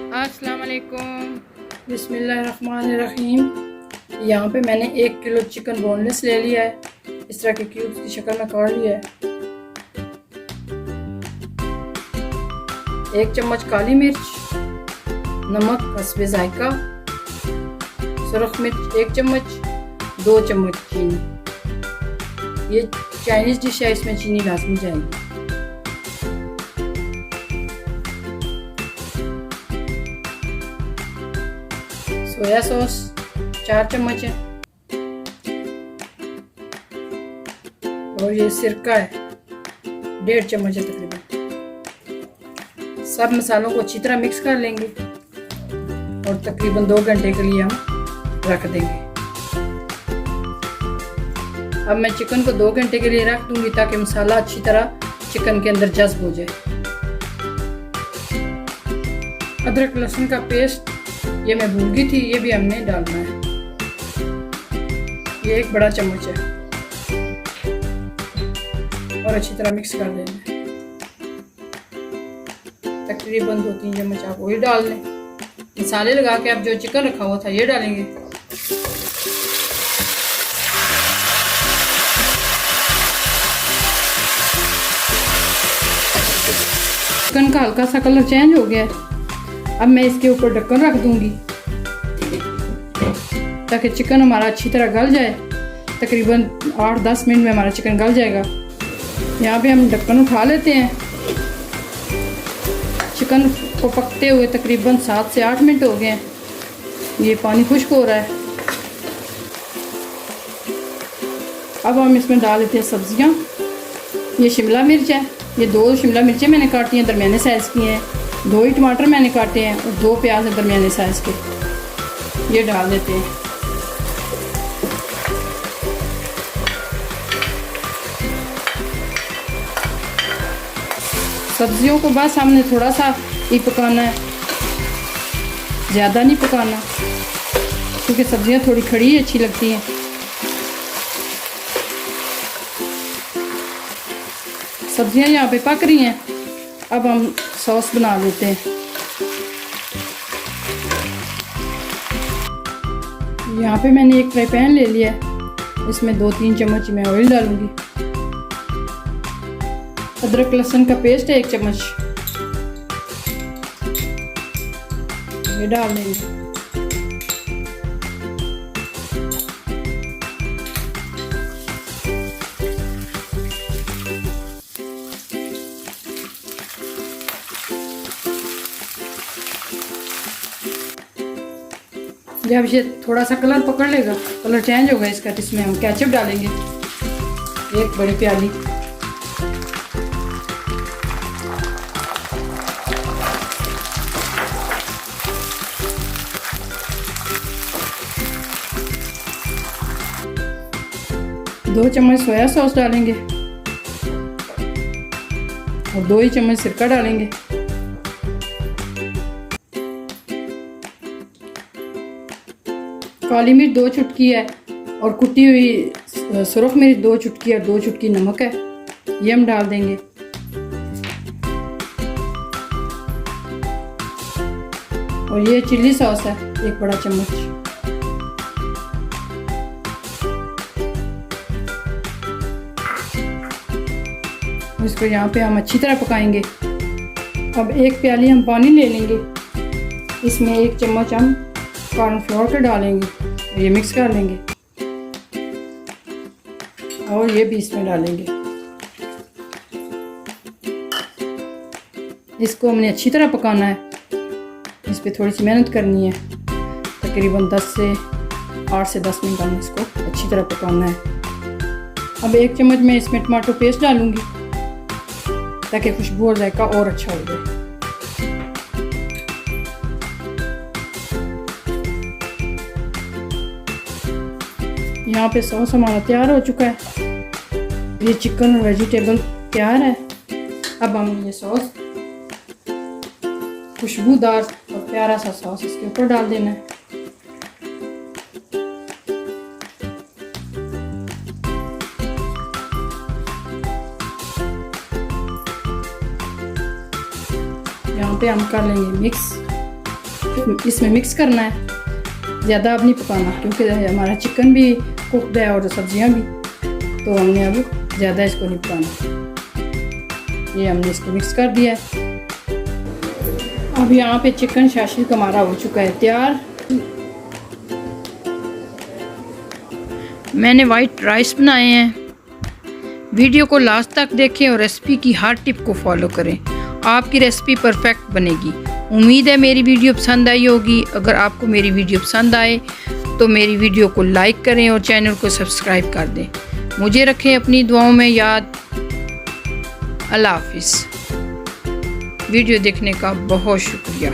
अस्सलाम वालेकुम। बिस्मिल्लाहिर्रहमानिर्रहीम। यहाँ पे मैंने 1 किलो चिकन बोनलेस ले लिया है। इस तरह के क्यूब्स की शक्ल में काट लिया है। 1 चम्मच काली मिर्च, नमक हस्बे जायका, सुरख मिर्च 1 चम्मच, 2 चम्मच चीनी। ये चाइनीज़ डिश है, इसमें चीनी लाजमी जाएगी। सोया सॉस 4 चम्मच है और ये सिरका है 1.5 चम्मच है तकरीबन। सब मसालों को अच्छी तरह मिक्स कर लेंगे और तकरीबन 2 घंटे के लिए हम रख देंगे। अब मैं चिकन को 2 घंटे के लिए रख दूंगी ताकि मसाला अच्छी तरह चिकन के अंदर जज्ब हो जाए। अदरक लहसुन का पेस्ट ये मैं भूल गई थी, ये भी हमने डालना है। ये 1 बड़ा चम्मच है और अच्छी तरह मिक्स कर देना है। तकरीबन 2-3 चम्मच आप वही डाल लें। मसाले लगा के आप जो चिकन रखा हुआ था ये डालेंगे। चिकन का हल्का सा कलर चेंज हो गया है। अब मैं इसके ऊपर ढक्कन रख दूंगी ताकि चिकन हमारा अच्छी तरह गल जाए। तकरीबन 8-10 मिनट में हमारा चिकन गल जाएगा। यहाँ पे हम ढक्कन उठा लेते हैं। चिकन को पकते हुए तकरीबन 7 से 8 मिनट हो गए हैं। ये पानी खुश्क हो रहा है। अब हम इसमें डाल लेते हैं सब्जियाँ। ये शिमला मिर्च है, ये 2 शिमला मिर्चें मैंने काटी हैं, दरमियाने साइज़ की हैं। 2 ही टमाटर मैंने काटे हैं और 2 प्याज हैं दरमियाने साइज़ के, ये डाल देते हैं। सब्जियों को बस हमने थोड़ा सा ही पकाना है, ज़्यादा नहीं पकाना, क्योंकि सब्जियां थोड़ी खड़ी अच्छी लगती हैं। सब्जियां यहाँ पे पक रही हैं। अब हम सॉस बना लेते हैं। यहाँ पे मैंने एक फ्राई पैन ले लिया है। इसमें 2-3 चम्मच मैं ऑयल डालूंगी। अदरक लहसुन का पेस्ट है 1 चम्मच, ये डाल देंगे। जब ये थोड़ा सा कलर पकड़ लेगा, कलर चेंज होगा इसका, तो इसमें हम केचप डालेंगे 1 बड़ी प्याली। दो चम्मच सोया सॉस डालेंगे और 2 ही चम्मच सिरका डालेंगे। काली मिर्च 2 चुटकी है और कुटी हुई सुरख मिर्च 2 चुटकी और 2 चुटकी नमक है, ये हम डाल देंगे। और ये चिल्ली सॉस है 1 बड़ा चम्मच। इसको यहाँ पे हम अच्छी तरह पकाएंगे। अब 1 प्याली हम पानी ले लेंगे। इसमें 1 चम्मच हम कॉर्नफ्लोर का डालेंगे, ये मिक्स कर लेंगे और ये भी इसमें डालेंगे। इसको हमने अच्छी तरह पकाना है। इस पर थोड़ी सी मेहनत करनी है। तकरीबन 8 से 10 मिनट हमने इसको अच्छी तरह पकाना है। अब 1 चम्मच मैं इसमें टमाटो पेस्ट डालूंगी ताकि खुशबू और जायका और अच्छा हो जाए। यहाँ पे सॉस हमारा तैयार हो चुका है। ये चिकन और वेजिटेबल तैयार है। अब हम ये सॉस, खुशबूदार और प्यारा सा सॉस इसके ऊपर डाल देना है। यहाँ पे हम कर लेंगे मिक्स इसमें मिक्स करना है, ज़्यादा अब नहीं पकाना क्योंकि हमारा चिकन भी कुकड है और सब्जियां भी, तो हमने अब ज़्यादा इसको नहीं पकाना। ये हमने इसको मिक्स कर दिया है। अब यहाँ पे चिकन शाशीक हमारा हो चुका है तैयार। मैंने वाइट राइस बनाए हैं। वीडियो को लास्ट तक देखें और रेसिपी की हर टिप को फॉलो करें, आपकी रेसिपी परफेक्ट बनेगी। उम्मीद है मेरी वीडियो पसंद आई होगी। अगर आपको मेरी वीडियो पसंद आए तो मेरी वीडियो को लाइक करें और चैनल को सब्सक्राइब कर दें। मुझे रखें अपनी दुआओं में याद। अल्लाह हाफिज़। वीडियो देखने का बहुत शुक्रिया।